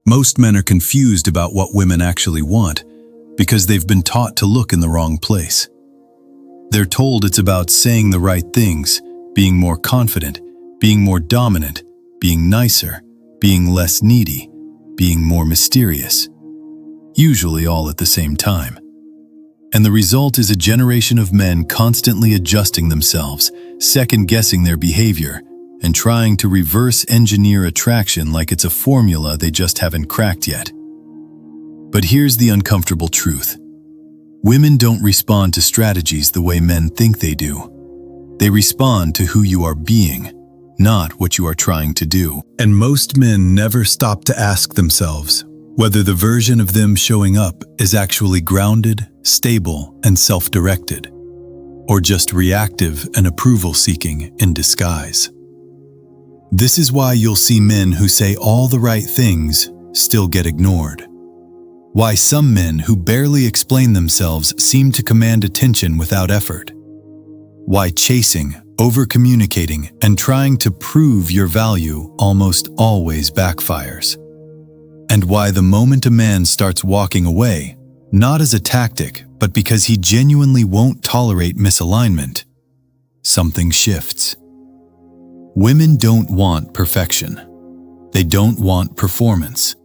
Most men are confused about what women actually want because they've been taught to look in the wrong place. They're told it's about saying the right things, being more confident, being more dominant, being nicer, being less needy, being more mysterious. Usually all at the same time. And the result is a generation of men constantly adjusting themselves, second-guessing their behavior, and trying to reverse engineer attraction like it's a formula they just haven't cracked yet. But here's the uncomfortable truth. Women don't respond to strategies the way men think they do. They respond to who you are being, not what you are trying to do. And most men never stop to ask themselves whether the version of them showing up is actually grounded, stable, and self-directed, or just reactive and approval-seeking in disguise. This is why you'll see men who say all the right things still get ignored. Why some men who barely explain themselves seem to command attention without effort. Why chasing, over-communicating, and trying to prove your value almost always backfires. And why the moment a man starts walking away, not as a tactic, but because he genuinely won't tolerate misalignment, something shifts. Women don't want perfection. They don't want performance.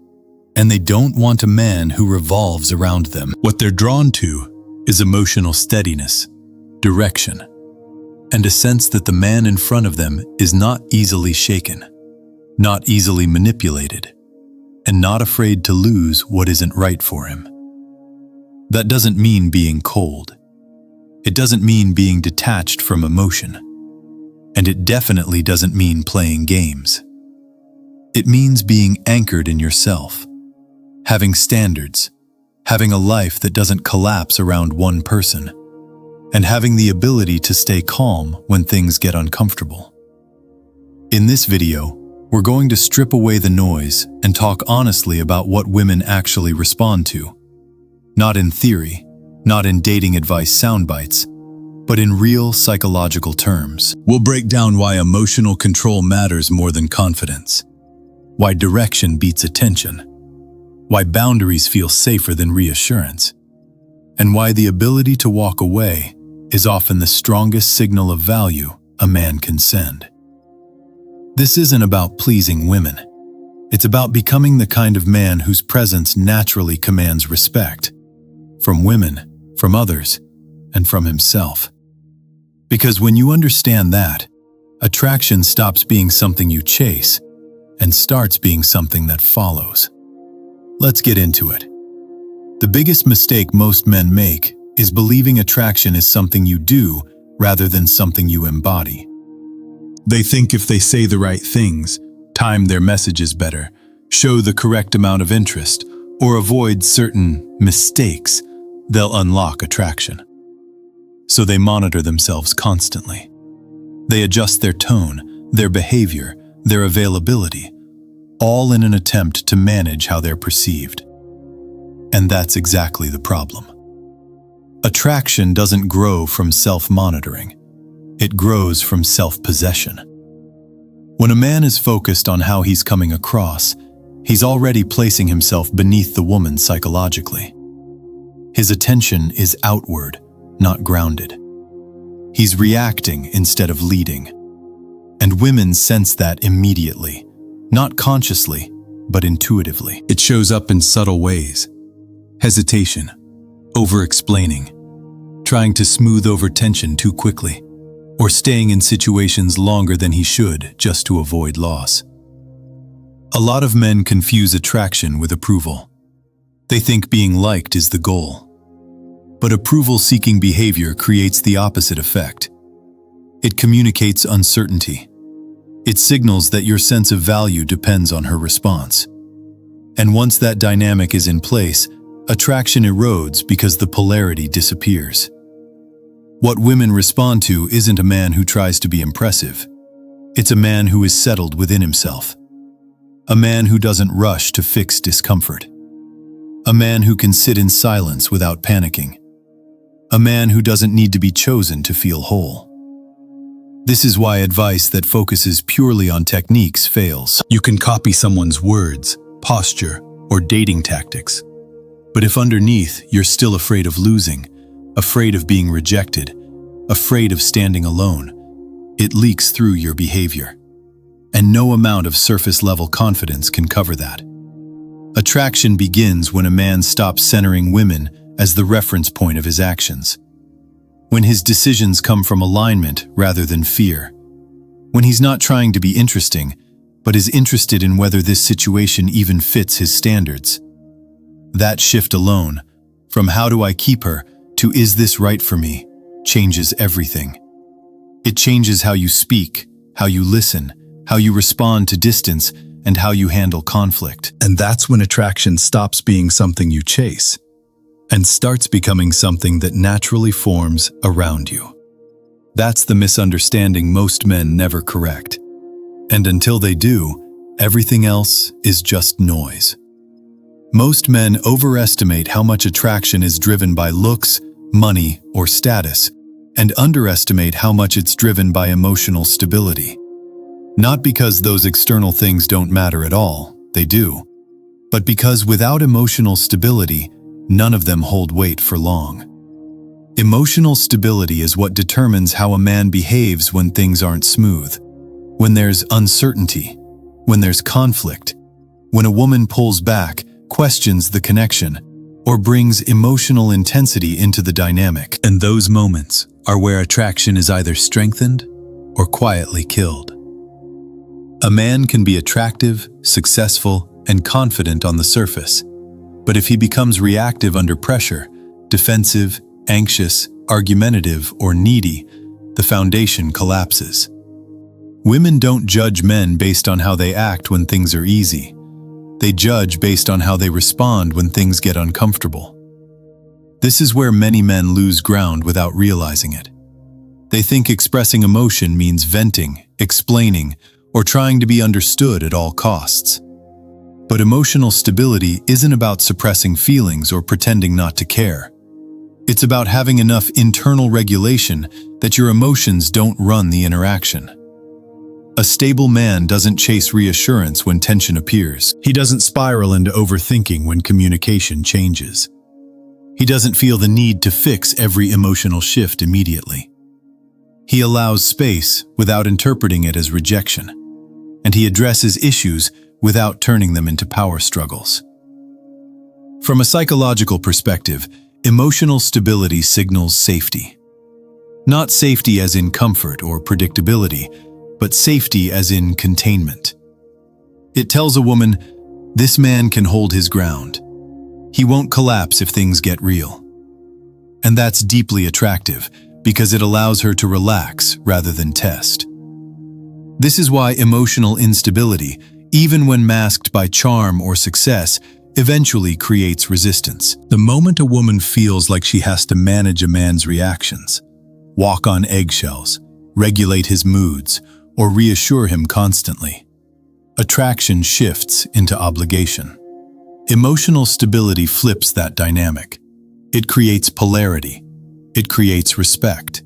And they don't want a man who revolves around them. What they're drawn to is emotional steadiness, direction, and a sense that the man in front of them is not easily shaken, not easily manipulated, and not afraid to lose what isn't right for him. That doesn't mean being cold. It doesn't mean being detached from emotion. And it definitely doesn't mean playing games. It means being anchored in yourself, having standards, having a life that doesn't collapse around one person, and having the ability to stay calm when things get uncomfortable. In this video, we're going to strip away the noise and talk honestly about what women actually respond to. Not in theory, not in dating advice soundbites, but in real psychological terms. We'll break down why emotional control matters more than confidence, why direction beats attention, why boundaries feel safer than reassurance, and why the ability to walk away is often the strongest signal of value a man can send. This isn't about pleasing women. It's about becoming the kind of man whose presence naturally commands respect. From women, from others, and from himself. Because when you understand that, attraction stops being something you chase and starts being something that follows. Let's get into it. The biggest mistake most men make is believing attraction is something you do rather than something you embody. They think if they say the right things, time their messages better, show the correct amount of interest, or avoid certain mistakes, they'll unlock attraction. So they monitor themselves constantly. They adjust their tone, their behavior, their availability, all in an attempt to manage how they're perceived. And that's exactly the problem. Attraction doesn't grow from self-monitoring. It grows from self-possession. When a man is focused on how he's coming across, he's already placing himself beneath the woman psychologically. His attention is outward, not grounded. He's reacting instead of leading. And women sense that immediately, not consciously, but intuitively. It shows up in subtle ways. Hesitation, over-explaining, trying to smooth over tension too quickly, or staying in situations longer than he should just to avoid loss. A lot of men confuse attraction with approval. They think being liked is the goal. But approval-seeking behavior creates the opposite effect. It communicates uncertainty. It signals that your sense of value depends on her response. And once that dynamic is in place, attraction erodes because the polarity disappears. What women respond to isn't a man who tries to be impressive. It's a man who is settled within himself. A man who doesn't rush to fix discomfort. A man who can sit in silence without panicking. A man who doesn't need to be chosen to feel whole. This is why advice that focuses purely on techniques fails. You can copy someone's words, posture, or dating tactics. But if underneath you're still afraid of losing, afraid of being rejected, afraid of standing alone, it leaks through your behavior. And no amount of surface-level confidence can cover that. Attraction begins when a man stops centering women as the reference point of his actions. When his decisions come from alignment rather than fear. When he's not trying to be interesting, but is interested in whether this situation even fits his standards. That shift alone, from how do I keep her to is this right for me, changes everything. It changes how you speak, how you listen, how you respond to distance, and how you handle conflict. And that's when attraction stops being something you chase and starts becoming something that naturally forms around you. That's the misunderstanding most men never correct. And until they do, everything else is just noise. Most men overestimate how much attraction is driven by looks, money, or status, and underestimate how much it's driven by emotional stability. Not because those external things don't matter at all, they do, but because without emotional stability, none of them hold weight for long. Emotional stability is what determines how a man behaves when things aren't smooth, when there's uncertainty, when there's conflict, when a woman pulls back, questions the connection, or brings emotional intensity into the dynamic. And those moments are where attraction is either strengthened or quietly killed. A man can be attractive, successful, and confident on the surface, but if he becomes reactive under pressure, defensive, anxious, argumentative, or needy, the foundation collapses. Women don't judge men based on how they act when things are easy. They judge based on how they respond when things get uncomfortable. This is where many men lose ground without realizing it. They think expressing emotion means venting, explaining, or trying to be understood at all costs. But emotional stability isn't about suppressing feelings or pretending not to care. It's about having enough internal regulation that your emotions don't run the interaction. A stable man doesn't chase reassurance when tension appears. He doesn't spiral into overthinking when communication changes. He doesn't feel the need to fix every emotional shift immediately. He allows space without interpreting it as rejection, and he addresses issues without turning them into power struggles. From a psychological perspective, emotional stability signals safety. Not safety as in comfort or predictability, but safety as in containment. It tells a woman, this man can hold his ground. He won't collapse if things get real. And that's deeply attractive because it allows her to relax rather than test. This is why emotional instability, even when masked by charm or success, eventually creates resistance. The moment a woman feels like she has to manage a man's reactions, walk on eggshells, regulate his moods, or reassure him constantly, attraction shifts into obligation. Emotional stability flips that dynamic. It creates polarity, it creates respect,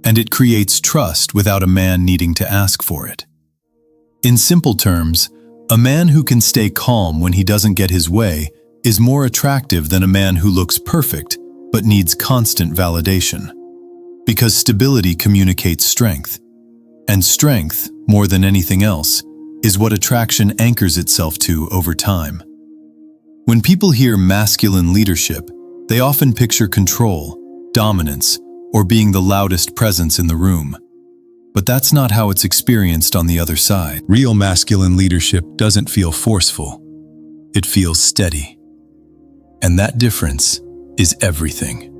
and it creates trust without a man needing to ask for it. In simple terms, a man who can stay calm when he doesn't get his way is more attractive than a man who looks perfect but needs constant validation. Because stability communicates strength. And strength, more than anything else, is what attraction anchors itself to over time. When people hear masculine leadership, they often picture control, dominance, or being the loudest presence in the room. But that's not how it's experienced on the other side. Real masculine leadership doesn't feel forceful. It feels steady. And that difference is everything.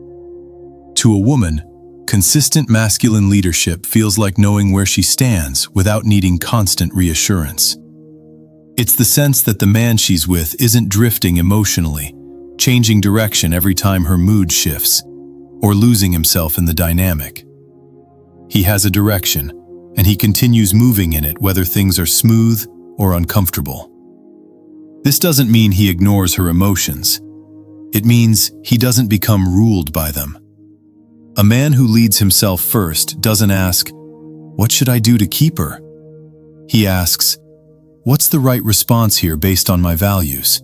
To a woman, consistent masculine leadership feels like knowing where she stands without needing constant reassurance. It's the sense that the man she's with isn't drifting emotionally, changing direction every time her mood shifts, or losing himself in the dynamic. He has a direction, and he continues moving in it whether things are smooth or uncomfortable. This doesn't mean he ignores her emotions. It means he doesn't become ruled by them. A man who leads himself first doesn't ask, "What should I do to keep her?" He asks, "What's the right response here based on my values?"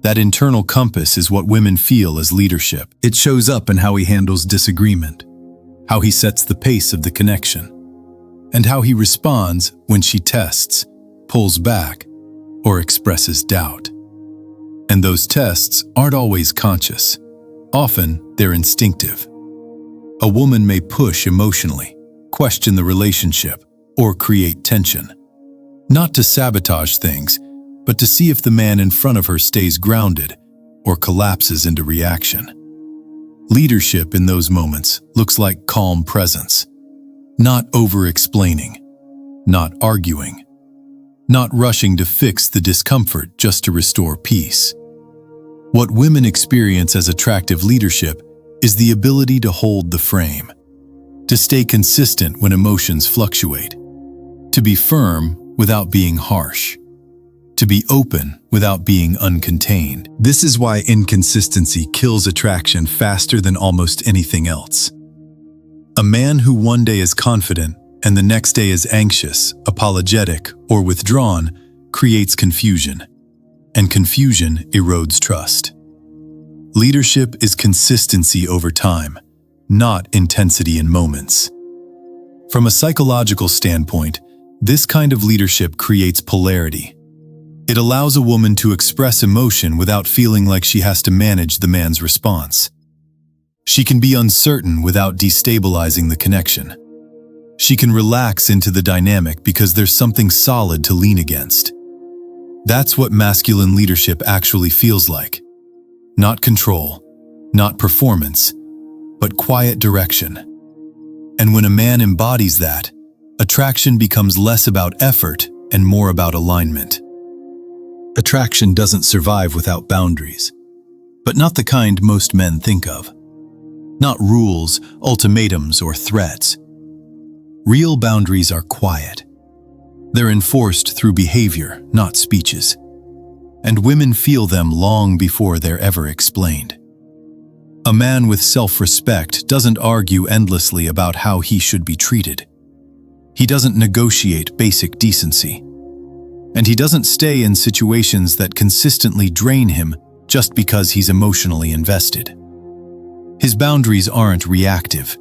That internal compass is what women feel as leadership. It shows up in how he handles disagreement, how he sets the pace of the connection, and how he responds when she tests, pulls back, or expresses doubt. And those tests aren't always conscious. Often, they're instinctive. A woman may push emotionally, question the relationship, or create tension. Not to sabotage things, but to see if the man in front of her stays grounded or collapses into reaction. Leadership in those moments looks like calm presence, not over-explaining, not arguing, not rushing to fix the discomfort just to restore peace. What women experience as attractive leadership is the ability to hold the frame, to stay consistent when emotions fluctuate, to be firm without being harsh, to be open without being uncontained. This is why inconsistency kills attraction faster than almost anything else. A man who one day is confident and the next day is anxious, apologetic, or withdrawn creates confusion, and confusion erodes trust. Leadership is consistency over time, not intensity in moments. From a psychological standpoint, this kind of leadership creates polarity. It allows a woman to express emotion without feeling like she has to manage the man's response. She can be uncertain without destabilizing the connection. She can relax into the dynamic because there's something solid to lean against. That's what masculine leadership actually feels like. Not control, not performance, but quiet direction. And when a man embodies that, attraction becomes less about effort and more about alignment. Attraction doesn't survive without boundaries, but not the kind most men think of. Not rules, ultimatums, or threats. Real boundaries are quiet. They're enforced through behavior, not speeches. And women feel them long before they're ever explained. A man with self-respect doesn't argue endlessly about how he should be treated. He doesn't negotiate basic decency. And he doesn't stay in situations that consistently drain him just because he's emotionally invested. His boundaries aren't reactive.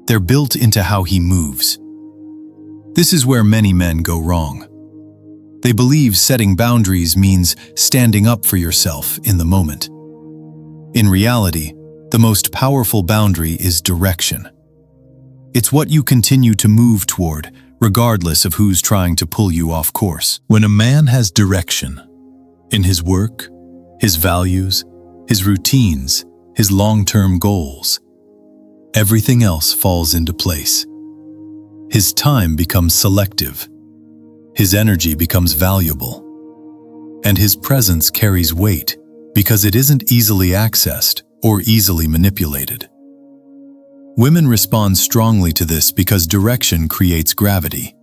They're built into how he moves. This is where many men go wrong. They believe setting boundaries means standing up for yourself in the moment. In reality, the most powerful boundary is direction. It's what you continue to move toward, regardless of who's trying to pull you off course. When a man has direction in his work, his values, his routines, his long-term goals, everything else falls into place. His time becomes selective. His energy becomes valuable. And his presence carries weight because it isn't easily accessed or easily manipulated. Women respond strongly to this because direction creates gravity.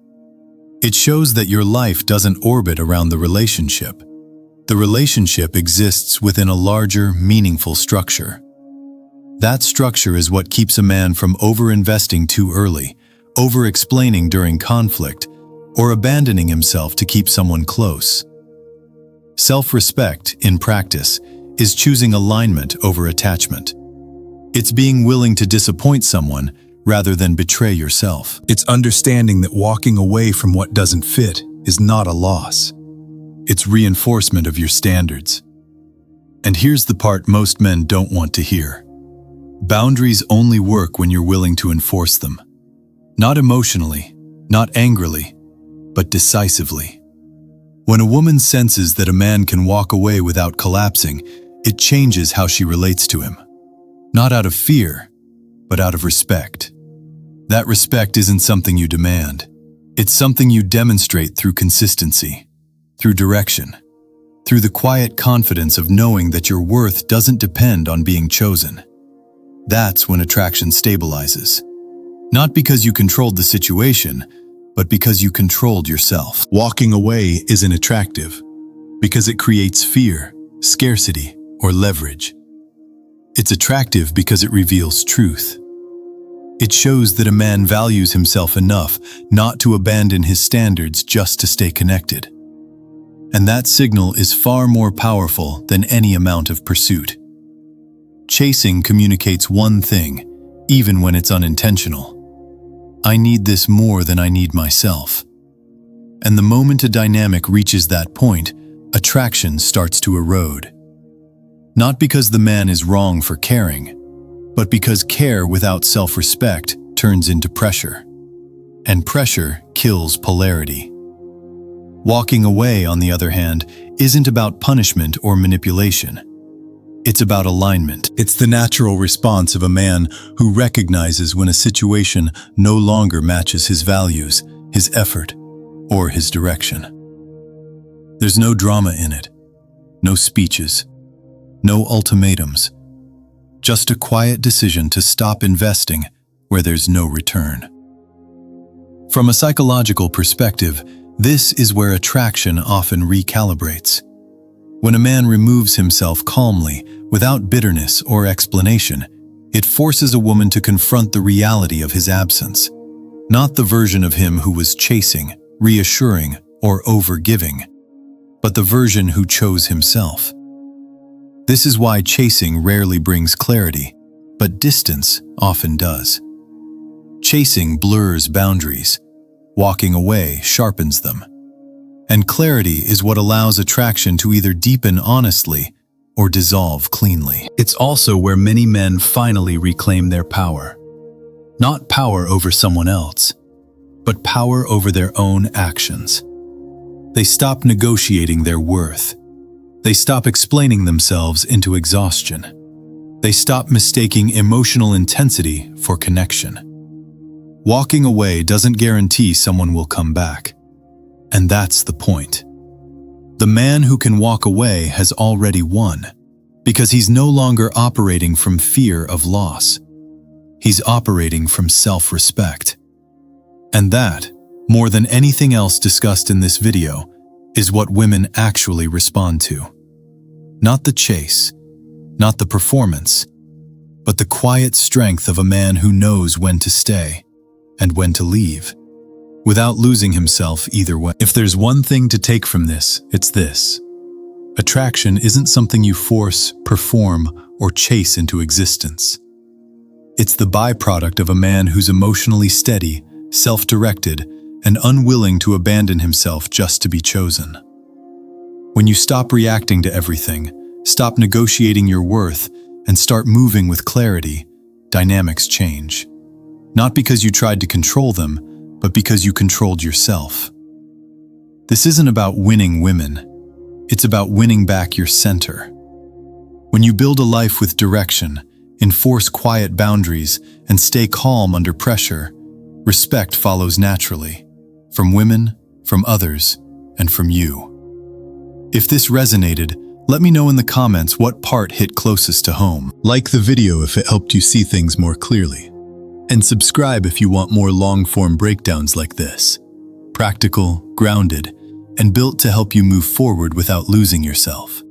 It shows that your life doesn't orbit around the relationship. The relationship exists within a larger, meaningful structure. That structure is what keeps a man from over-investing too early, over-explaining during conflict, or abandoning himself to keep someone close. Self-respect, in practice, is choosing alignment over attachment. It's being willing to disappoint someone rather than betray yourself. It's understanding that walking away from what doesn't fit is not a loss. It's reinforcement of your standards. And here's the part most men don't want to hear. Boundaries only work when you're willing to enforce them. Not emotionally, not angrily, but decisively. When a woman senses that a man can walk away without collapsing, it changes how she relates to him. Not out of fear, but out of respect. That respect isn't something you demand. It's something you demonstrate through consistency, through direction, through the quiet confidence of knowing that your worth doesn't depend on being chosen. That's when attraction stabilizes. Not because you controlled the situation, but because you controlled yourself. Walking away isn't attractive because it creates fear, scarcity, or leverage. It's attractive because it reveals truth. It shows that a man values himself enough not to abandon his standards just to stay connected. And that signal is far more powerful than any amount of pursuit. Chasing communicates one thing, even when it's unintentional. I need this more than I need myself. And the moment a dynamic reaches that point, attraction starts to erode. Not because the man is wrong for caring, but because care without self-respect turns into pressure. And pressure kills polarity. Walking away, on the other hand, isn't about punishment or manipulation. It's about alignment. It's the natural response of a man who recognizes when a situation no longer matches his values, his effort, or his direction. There's no drama in it, no speeches, no ultimatums, just a quiet decision to stop investing where there's no return. From a psychological perspective, this is where attraction often recalibrates. When a man removes himself calmly, without bitterness or explanation, it forces a woman to confront the reality of his absence, not the version of him who was chasing, reassuring, or overgiving, but the version who chose himself. This is why chasing rarely brings clarity, but distance often does. Chasing blurs boundaries. Walking away sharpens them. And clarity is what allows attraction to either deepen honestly or dissolve cleanly. It's also where many men finally reclaim their power. Not power over someone else, but power over their own actions. They stop negotiating their worth. They stop explaining themselves into exhaustion. They stop mistaking emotional intensity for connection. Walking away doesn't guarantee someone will come back. And that's the point. The man who can walk away has already won, because he's no longer operating from fear of loss. He's operating from self-respect. And that, more than anything else discussed in this video, is what women actually respond to. Not the chase, not the performance, but the quiet strength of a man who knows when to stay and when to leave, without losing himself either way. If there's one thing to take from this, it's this. Attraction isn't something you force, perform, or chase into existence. It's the byproduct of a man who's emotionally steady, self-directed, and unwilling to abandon himself just to be chosen. When you stop reacting to everything, stop negotiating your worth, and start moving with clarity, dynamics change. Not because you tried to control them, but because you controlled yourself. This isn't about winning women. It's about winning back your center. When you build a life with direction, enforce quiet boundaries, and stay calm under pressure, respect follows naturally, from women, from others, and from you. If this resonated, let me know in the comments what part hit closest to home. Like the video if it helped you see things more clearly. And subscribe if you want more long-form breakdowns like this. Practical, grounded, and built to help you move forward without losing yourself.